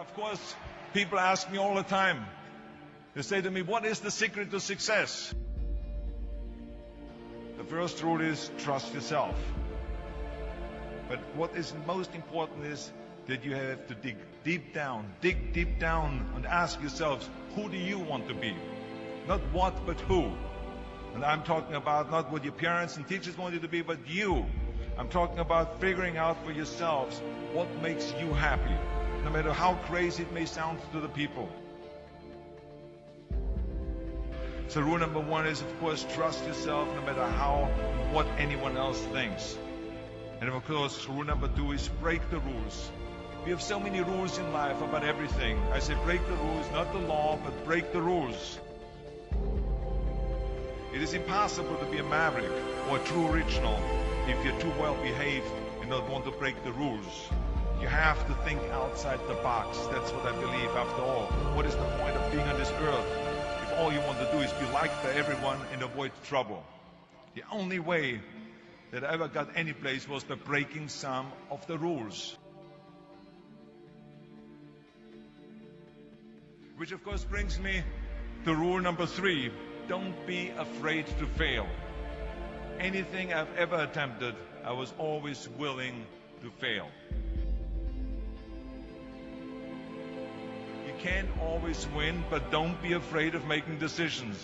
of course, people ask me all the time. They say to me, what is the secret to success? The first rule is trust yourself. But what is most important is that you have to dig deep down and ask yourselves, who do you want to be? Not what, but who. And I'm talking about not what your parents and teachers want you to be, but you. I'm talking about figuring out for yourselves what makes you happy, no matter how crazy it may sound to the people. So rule number one is, of course, trust yourself no matter what anyone else thinks. And of course, rule number two is break the rules. We have so many rules in life about everything. I say break the rules, not the law, but break the rules. It is impossible to be a maverick or a true original if you're too well behaved and don't want to break the rules. You have to think outside the box. That's what I believe after all. What is the point of being on this earth if all you want to do is be liked by everyone and avoid trouble? The only way that I ever got any place was by breaking some of the rules. Which of course brings me to rule number three. Don't be afraid to fail. Anything I've ever attempted, I was always willing to fail. You can't always win, but don't be afraid of making decisions.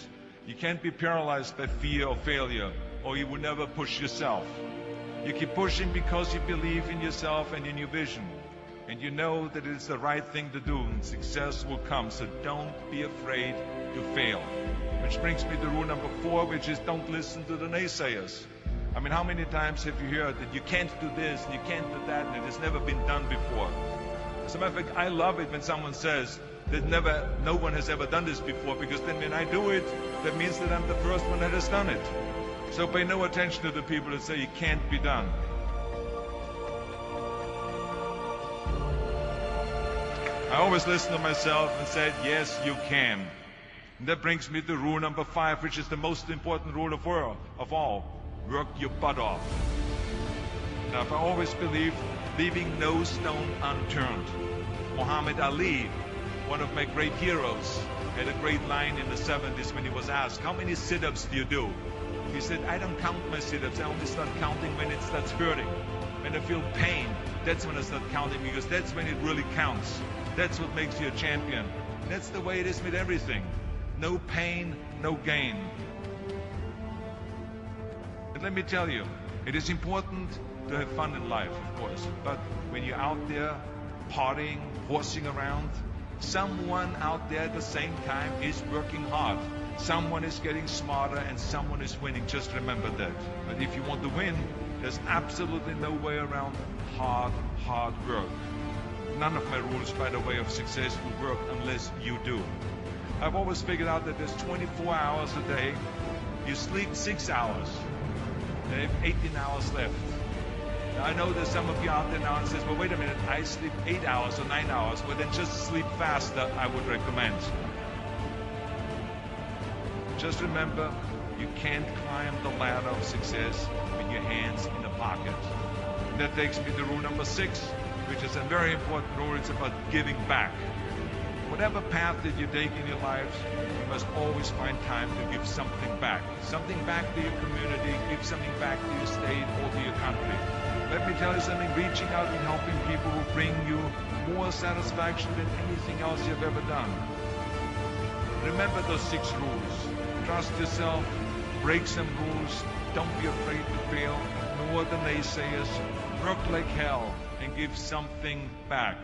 You can't be paralyzed by fear of failure, or you will never push yourself. You keep pushing because you believe in yourself and in your vision. And you know that it's the right thing to do, and success will come. So don't be afraid to fail. Which brings me to rule number four, which is don't listen to the naysayers. I mean, how many times have you heard that you can't do this and you can't do that and it has never been done before? As a matter of fact, I love it when someone says that no one has ever done this before, because then when I do it, that means that I'm the first one that has done it. So pay no attention to the people that say it can't be done. I always listen to myself and said, yes, you can. And that brings me to rule number five, which is the most important rule of all. Work your butt off. Now, I've always believed leaving no stone unturned. Muhammad Ali, one of my great heroes, had a great line in the 70s when he was asked, how many sit-ups do you do? He said, I don't count my sit-ups. I only start counting when it starts hurting. When I feel pain, that's when I start counting, because that's when it really counts. That's what makes you a champion. That's the way it is with everything. No pain, no gain. And let me tell you, it is important to have fun in life, of course. But when you're out there partying, horsing around, someone out there at the same time is working hard. Someone is getting smarter and someone is winning. Just remember that. But if you want to win, there's absolutely no way around hard work. None of my rules, by the way, of success will work unless you do. I've always figured out that there's 24 hours a day. You sleep 6 hours. And you have 18 hours left. Now, I know there's some of you out there now and says, well, wait a minute, I sleep 8 hours or 9 hours. Well, then just sleep faster, I would recommend. Just remember, you can't climb the ladder of success with your hands in the pocket. And that takes me to rule number 6, which is a very important rule. It's about giving back. Whatever path that you take in your lives, you must always find time to give something back. Something back to your community, give something back to your state or to your country. Let me tell you something, reaching out and helping people will bring you more satisfaction than anything else you've ever done. Remember those 6 rules. Trust yourself, break some rules, don't be afraid to fail, ignore the naysayers, work like hell, and give something back.